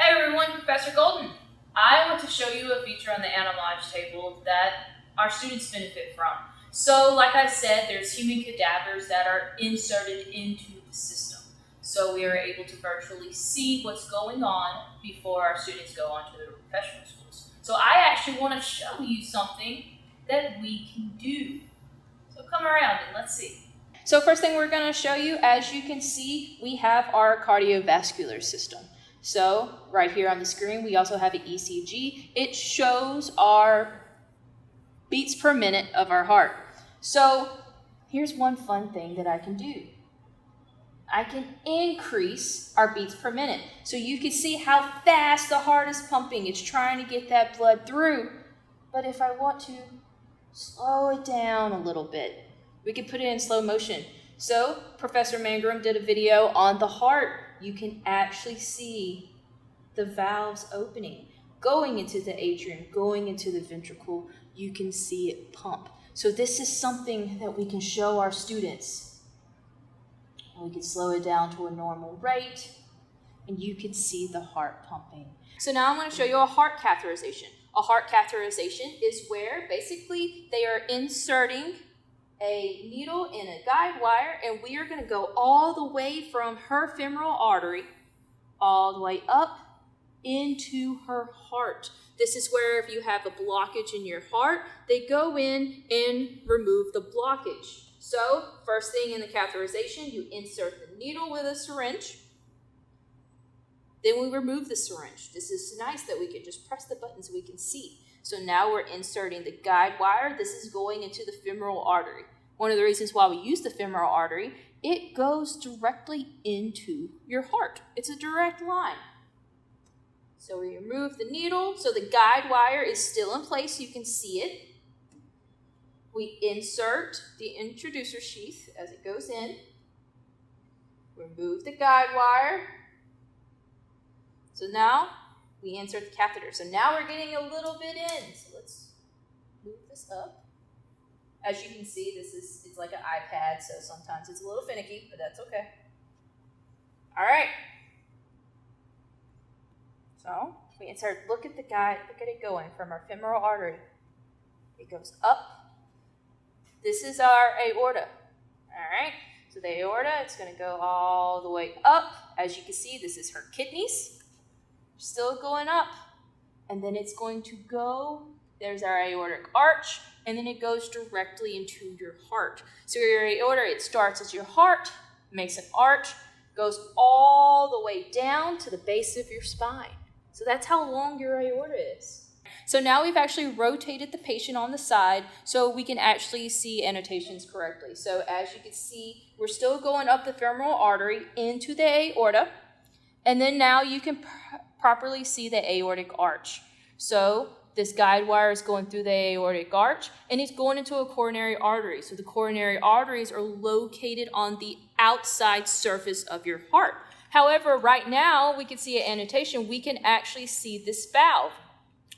Hi everyone, Professor Golden. I want to show you a feature on the Anatomage table that our students benefit from. So like I said, there's human cadavers that are inserted into the system. So we are able to virtually see what's going on before our students go on to their professional schools. So I actually want to show you something that we can do. So come around and let's see. So first thing we're going to show you, as you can see, we have our cardiovascular system. So right here on the screen, we also have an ECG. It shows our beats per minute of our heart. So here's one fun thing that I can do. I can increase our beats per minute. So you can see how fast the heart is pumping. It's trying to get that blood through. But if I want to slow it down a little bit, we can put it in slow motion. So Professor Mangrum did a video on the heart. You can actually see the valves opening, going into the atrium, going into the ventricle. You can see it pump. So this is something that we can show our students. We can slow it down to a normal rate, and you can see the heart pumping. So now I'm going to show you a heart catheterization. A heart catheterization is where basically they are inserting a needle in a guide wire, and we are going to go all the way from her femoral artery all the way up into her heart. This is where if you have a blockage in your heart, they go in and remove the blockage. So first thing in the catheterization, you insert the needle with a syringe. Then we remove the syringe. This is nice that we can just press the button so we can see. So now we're inserting the guide wire. This is going into the femoral artery. One of the reasons why we use the femoral artery, it goes directly into your heart. It's a direct line. So we remove the needle. So the guide wire is still in place. You can see it. We insert the introducer sheath as it goes in. Remove the guide wire. So now we insert the catheter. So now we're getting a little bit in. So let's move this up. As you can see, it's like an iPad, so sometimes it's a little finicky, but that's okay. All right. So we insert, look at it going from our femoral artery. It goes up. This is our aorta. All right. So the aorta, it's going to go all the way up. As you can see, this is her kidneys. Still going up. And then it's going to go, there's our aortic arch, and then it goes directly into your heart. So your aorta, it starts as your heart, makes an arch, goes all the way down to the base of your spine. So that's how long your aorta is. So now we've actually rotated the patient on the side so we can actually see annotations correctly. So as you can see, we're still going up the femoral artery into the aorta, and then now you can properly see the aortic arch. So this guide wire is going through the aortic arch, and it's going into a coronary artery. So the coronary arteries are located on the outside surface of your heart. However, right now, we can see an annotation. We can actually see this valve.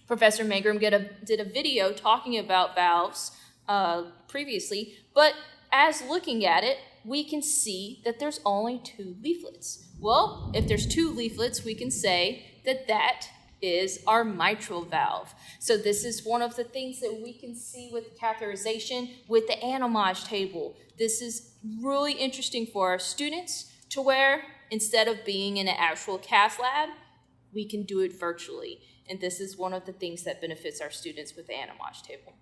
Professor Mangrum did a video talking about valves previously, but as looking at it, we can see that there's only 2 leaflets. Well, if there's 2 leaflets, we can say that that is our mitral valve. So this is one of the things that we can see with catheterization with the Anatomage table. This is really interesting for our students to where instead of being in an actual cath lab, we can do it virtually. And this is one of the things that benefits our students with the Anatomage table.